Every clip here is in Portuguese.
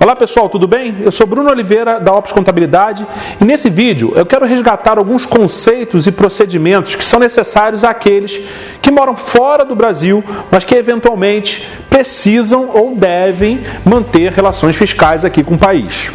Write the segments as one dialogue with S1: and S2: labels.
S1: Olá pessoal, tudo bem? Eu sou Bruno Oliveira da Opus Contabilidade e nesse vídeo eu quero resgatar alguns conceitos e procedimentos que são necessários àqueles que moram fora do Brasil, mas que eventualmente precisam ou devem manter relações fiscais aqui com o país.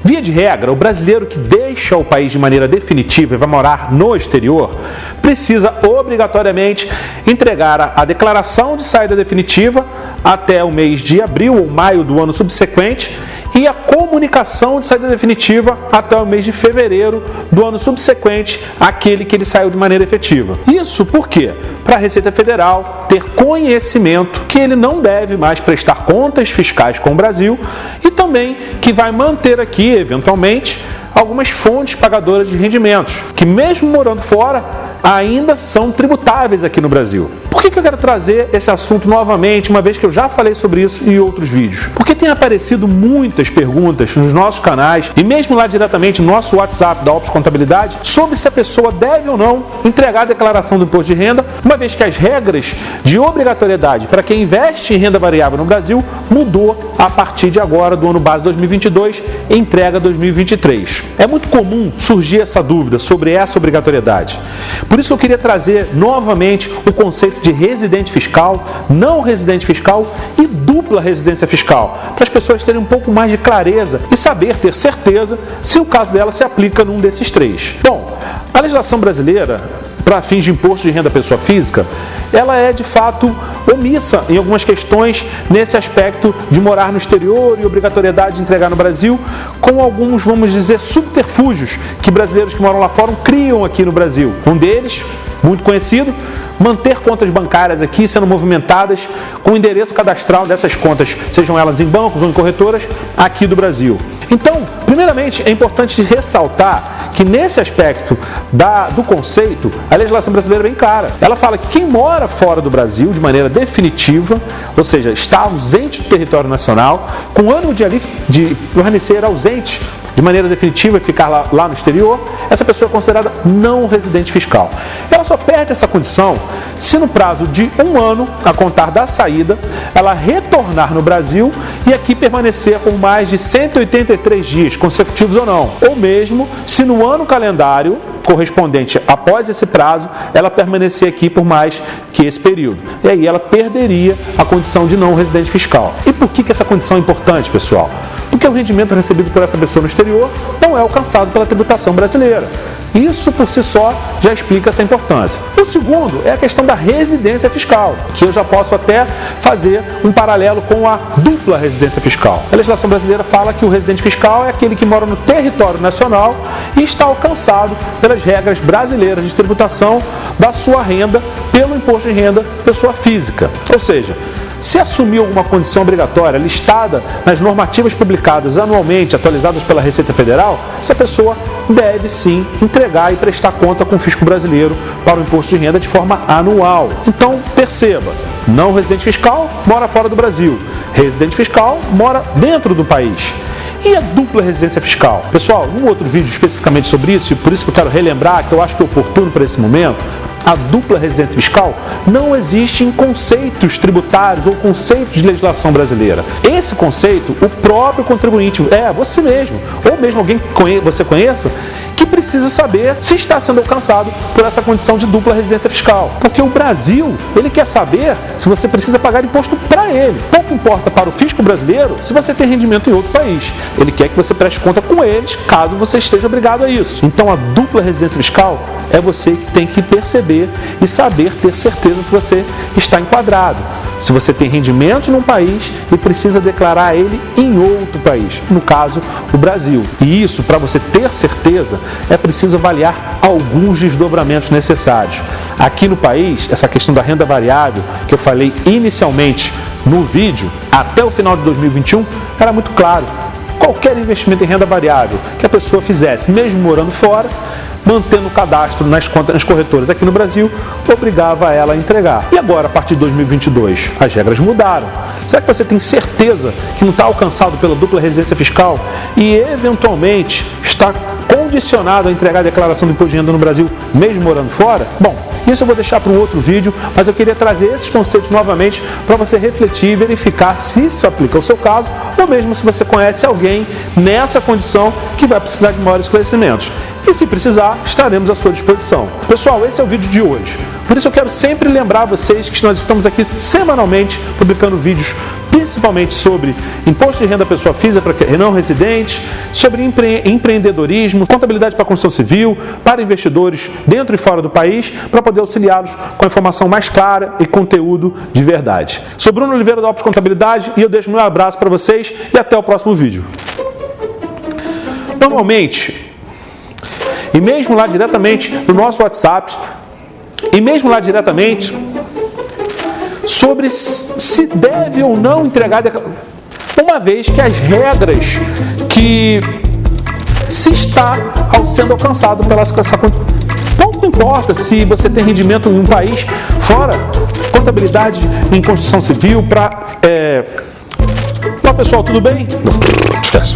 S1: Via de regra, o brasileiro que deixa o país de maneira definitiva e vai morar no exterior precisa obrigatoriamente entregar a declaração de saída definitiva até o mês de abril ou maio do ano subsequente e a comunicação de saída definitiva até o mês de fevereiro do ano subsequente àquele que ele saiu de maneira efetiva. Isso por quê? Para a Receita Federal ter conhecimento que ele não deve mais prestar contas fiscais com o Brasil e também que vai manter aqui, eventualmente, algumas fontes pagadoras de rendimentos, que mesmo morando fora, ainda são tributáveis aqui no Brasil. Por que eu quero trazer esse assunto novamente, uma vez que eu já falei sobre isso em outros vídeos? Porque tem aparecido muitas perguntas nos nossos canais e mesmo lá diretamente no nosso WhatsApp da Opus Contabilidade sobre se a pessoa deve ou não entregar a declaração do imposto de renda, uma vez que as regras de obrigatoriedade para quem investe em renda variável no Brasil mudou a partir de agora, do ano base 2022, entrega 2023. É muito comum surgir essa dúvida sobre essa obrigatoriedade. Por isso que eu queria trazer novamente o conceito de residente fiscal, não residente fiscal e dupla residência fiscal, para as pessoas terem um pouco mais de clareza e saber, ter certeza, se o caso dela se aplica num desses três. Bom, a legislação brasileira, para fins de imposto de renda à pessoa física, ela é de fato omissa em algumas questões nesse aspecto de morar no exterior e obrigatoriedade de entregar no Brasil, com alguns, vamos dizer, subterfúgios que brasileiros que moram lá fora criam aqui no Brasil. Um deles, muito conhecido, manter contas bancárias aqui sendo movimentadas com o endereço cadastral dessas contas, sejam elas em bancos ou em corretoras, aqui do Brasil. Então, primeiramente, é importante ressaltar que nesse aspecto do conceito, a legislação brasileira é bem clara. Ela fala que quem mora fora do Brasil de maneira definitiva, ou seja, está ausente do território nacional, com ânimo de permanecer ausente de maneira definitiva e ficar lá no exterior, essa pessoa é considerada não residente fiscal. Ela só perde essa condição se no prazo de 1 ano, a contar da saída, ela retornar no Brasil e aqui permanecer por mais de 183 dias consecutivos ou não. Ou mesmo se no ano calendário correspondente após esse prazo, ela permanecer aqui por mais que esse período. E aí ela perderia a condição de não residente fiscal. E por que essa condição é importante, pessoal? Porque o rendimento recebido por essa pessoa no exterior não é alcançado pela tributação brasileira. Isso por si só já explica essa importância. O segundo é a questão da residência fiscal, que eu já posso até fazer um paralelo com a dupla residência fiscal. A legislação brasileira fala que o residente fiscal é aquele que mora no território nacional e está alcançado pelas regras brasileiras de tributação da sua renda pelo imposto de renda pessoa física. Ou seja, se assumir alguma condição obrigatória listada nas normativas publicadas anualmente, atualizadas pela Receita Federal, essa pessoa deve sim entregar e prestar conta com o fisco brasileiro para o imposto de renda de forma anual. Então, perceba, não residente fiscal mora fora do Brasil, residente fiscal mora dentro do país. E a dupla residência fiscal? Pessoal, num outro vídeo especificamente sobre isso, e por isso que eu quero relembrar, que eu acho que é oportuno para esse momento, a dupla residência fiscal não existe em conceitos tributários ou conceitos de legislação brasileira. Esse conceito, o próprio contribuinte, você mesmo, ou mesmo alguém que você conheça, que precisa saber se está sendo alcançado por essa condição de dupla residência fiscal. Porque o Brasil, ele quer saber se você precisa pagar imposto para ele. Pouco importa para o fisco brasileiro se você tem rendimento em outro país. Ele quer que você preste conta com eles, caso você esteja obrigado a isso. Então, a dupla residência fiscal é você que tem que perceber e saber, ter certeza se você está enquadrado. Se você tem rendimentos num país e precisa declarar ele em outro país, no caso, o Brasil. E isso, para você ter certeza, é preciso avaliar alguns desdobramentos necessários. Aqui no país, essa questão da renda variável, que eu falei inicialmente no vídeo, até o final de 2021, era muito claro. Qualquer investimento em renda variável que a pessoa fizesse, mesmo morando fora, mantendo o cadastro nas corretoras aqui no Brasil, obrigava ela a entregar. E agora, a partir de 2022, as regras mudaram. Será que você tem certeza que não está alcançado pela dupla residência fiscal e, eventualmente, está condicionado a entregar a declaração do imposto de renda no Brasil, mesmo morando fora? Bom, Isso eu vou deixar para um outro vídeo, mas eu queria trazer esses conceitos novamente para você refletir e verificar se isso aplica ao seu caso, ou mesmo se você conhece alguém nessa condição que vai precisar de maiores esclarecimentos. E se precisar, estaremos à sua disposição. Pessoal, esse é o vídeo de hoje. Por isso eu quero sempre lembrar vocês que nós estamos aqui semanalmente publicando vídeos, principalmente sobre imposto de renda da pessoa física para não residentes, sobre empreendedorismo, contabilidade para construção civil, para investidores dentro e fora do país, para poder auxiliá-los com a informação mais clara e conteúdo de verdade. Sou Bruno Oliveira da Opus Contabilidade e eu deixo meu abraço para vocês e até o próximo vídeo. Normalmente, e mesmo lá diretamente no nosso WhatsApp, e mesmo lá diretamente, sobre se deve ou não entregar, uma vez que as regras que se está sendo alcançado pela pouco importa se você tem rendimento em um país fora, contabilidade em construção civil, pessoal, tudo bem? Esquece.